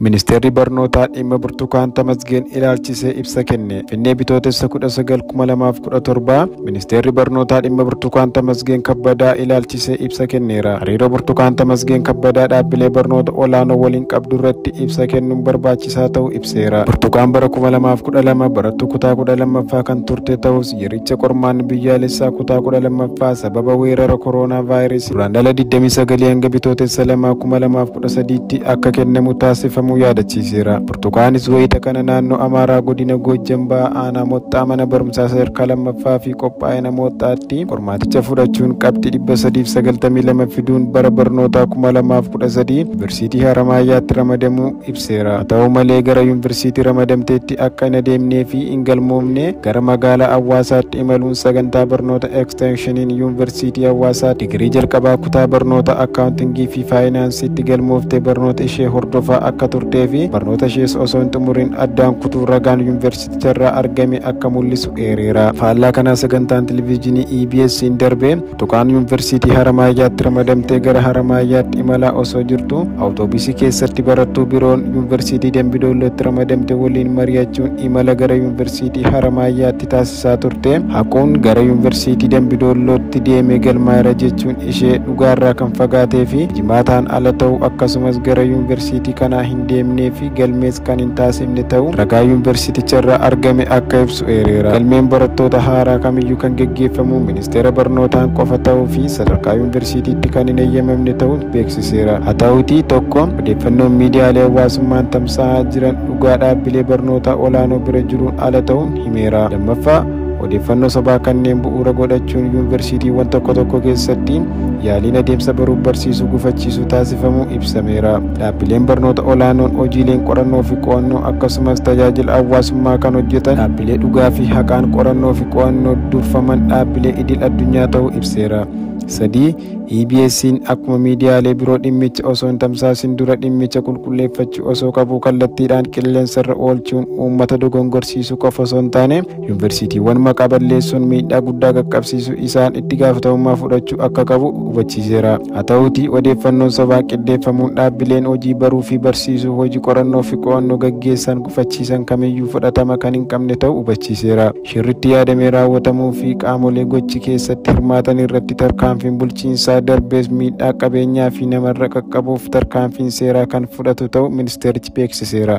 Ministeerri barnootaa dhimma Burtukaan Tamasgeen ilaalchisee ibsa kenne. Finfinnee bitootessa 19/2017 Ministeerri barnootaa dhimma Burtukaan Tamasgeen Kabbadaa ilaalchisee ibsa kenneera. Hariiroo Burtukaan Tamasgeen Kabbadaa dhaabbilee barnoota olaanoo waliin qabdu irratti ibsa kennuun barbaachisaa ta'uu ibseera. Burtukaan bara 2012 barattuu kutaa 12ffaa kan turte ta'us yericha qormaanni biyyaalessaa kutaa 12ffaa sababa weerara kooroonaa vaayirasii guraandhala 29 hanga bitootessa 2013tti akka kennamu taasifame yaadachiiseera. Burtukaanis wayita kana naannoo Amaaraa godina Goojjam Ba'aa aanaa Moxxaa mana barumsaa sadarkaa lammaffaa fi qophaa'ina Moxxaatti qormaaticha fudhachuun qabxii 392 fiduun bara barnootaa 2013 Yuunivarsiitii Haramaayaatti ramadamuu ibseera. Haa ta'u malee gara Yuunivarsiitii ramadamteetti akka hin adeemnee fi hin galmoomne gara magaalaa Hawaasaatti imaluun sagantaa barnoota eksteenshiniin Yuunivarsiitii Hawaasaa digirii jalqabaa kutaa barnoota akkaawuntingii fi faayinaansiitti galmooftee barnoota ishee hordofaa akka turtee fi barnoota ishees osoo hin xumuriin addaan kutuu ragaan yuunivarsiiticharraa argame akka mul'isu eereera. Faallaa kanaa sagantaan televezyiinii EBS'n darbeen Burtukaan Yuunivarsiitii Haramaayaatti ramadamtee gara Haramaayaatti imalaa osoo jirtu awutoobisii keessatti barattuu biroon Yuunivarsiitii Dambidollootti ramadamte waliin mari'achuun imala gara Yuunivarsiitii Haramaayaatti taasisaa turte. Haquun gara Yuunivarsiitii Dambidollootti deemee galmaa'eera jechuun ishee dhugaarraa kan fagaatee fi jimaataan ala ta'uu akkasumas gara Yuunivarsiitii kanaa hin deemnee fi galmees kan hin taasifne ta'uu ragaa yuunivarsiiticharraa argame akka ibsu eereera. Galmeen barattoota haaraa kamiyyuu kan geggeeffamu ministeera barnootaan qofa ta'uu fi sadarkaa yuunivarsiitiitti kan hin eeyyamamne ta'uu beeksiseera. Haa ta'uutii tokko odeeffannoon miidiyaalee hawaasummaan tamsa'aa jiran dhugaa dhaabbilee barnootaa olaanoo bira jiruun ala ta'uun himeera. Lammaffaa odeeffannoo sobaa kanneen bu'uura godhachuun yuunivarsiitiiwwan tokko tokko keessatti yaaliin adeemsa baruuf barsiisuu gufachiisuu taasifamuu ibsameera. Dhaabbileen barnoota olaanoon hojiileen qorannoo fi qo'annoo akkasumas tajaajila hawaasummaa kan hojjetan dhaabbilee dhugaa fi haqaan qorannoo fi qo'annoo durfaman dhaabbilee idil addunyaa ta'uu ibseera. 3. EBS'n akkuma miidiyaalee biroo dhimmicha osoo hin tamsaasin dura dhimmicha qulqulleeffachuu osoo qabu kallattiidhaan qilleensarra oolchuun uummata dogongorsiisuu qofa osoo hin taane yuunivarsiitiiwwan maqaa balleessuun miidhaa guddaa qaqqabsiisuu isaan itti gaafatamummaa fudhachuu akka qabu hubachiiseera. Haa ta'uutii odeeffannoon sobaa qindeeffamuun dhaabbileen hojii baruu fi barsiisuu hojii qorannoo fi qo'annoo gaggeessan gufachiisan kamiyyuu fudhatama kan hin qabne ta'uu hubachiiseera. Shirritti yaadamee raawwatamuu fi qaamolee gochi keessatti hirmaatan irratti tarkaanfiin bulchiinsaa darbees miidhaa qabeenyaa fi namarra qaqqabuuf tarkaanfiin seeraa kan fudhatu ta'uu ministeerichi beeksiseera.